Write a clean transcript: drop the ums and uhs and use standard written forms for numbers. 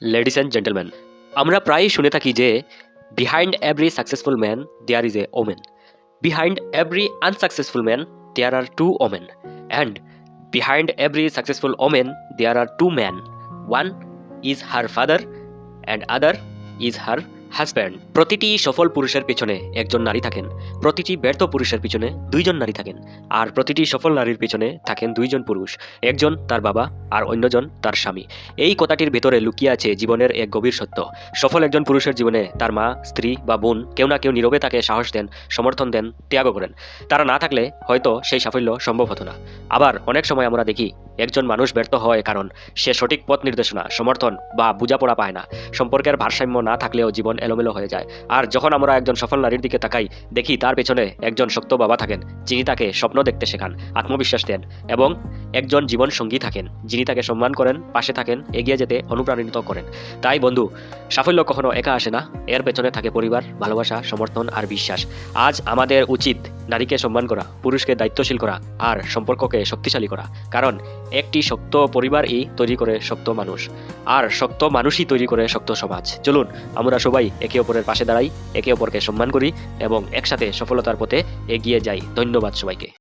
Ladies and gentleman, আমরা প্রায়ই শুনে থাকি যে behind every successful man there is a woman, behind every unsuccessful man there are two women, and behind every successful woman there are two man, one is her father and other is her husband. প্রতিটি সফল পুরুষের পিছনে একজন নারী থাকেন, প্রতিটি ব্যর্থ পুরুষের পিছনে দুইজন নারী থাকেন, আর প্রতিটি সফল নারীর পিছনে থাকেন দুইজন পুরুষ, একজন তার বাবা আর অন্যজন তার স্বামী। এই কথাটির ভেতরে লুকিয়ে আছে জীবনের এক গভীর সত্য। সফল একজন পুরুষের জীবনে তার মা, স্ত্রী বা বোন কেউ না কেউ নীরবে তাকে সাহস দেন, সমর্থন দেন, ত্যাগও করেন। তারা না থাকলে হয়তো সেই সাফল্য সম্ভব হতো না। আবার অনেক সময় আমরা দেখি একজন মানুষ ব্যর্থ হয় কারণ সে সঠিক পথ নির্দেশনা, সমর্থন বা বোঝাপড়া পায় না। সম্পর্কের ভারসাম্য না থাকলেও জীবন এলোমেলো হয়ে যায়। আর যখন আমরা একজন সফল নারীর দিকে তাকাই, দেখি তার পেছনে একজন শক্ত বাবা থাকেন, যিনি তাকে স্বপ্ন দেখতে শেখান, আত্মবিশ্বাস দেন, এবং একজন জীবন সঙ্গী থাকেন, যিনি তাকে সম্মান করেন, পাশে থাকেন, এগিয়ে যেতে অনুপ্রাণিত করেন। তাই বন্ধু, সাফল্য কখনো একা আসে না, এর পেছনে থাকে পরিবার, ভালোবাসা, সমর্থন আর বিশ্বাস। আজ আমাদের উচিত নারীকে সম্মান করা, পুরুষকে দায়িত্বশীল করা আর সম্পর্ককে শক্তিশালী করা। কারণ একটি শক্ত পরিবারই তৈরি করে শক্ত মানুষ, আর শক্ত মানুষই তৈরি করে শক্ত সমাজ। চলুন আমরা সবাই একে অপরের পাশে দাঁড়াই, একে অপরকে সম্মান করি এবং একসাথে সফলতার পথে এগিয়ে যাই। ধন্যবাদ সবাইকে।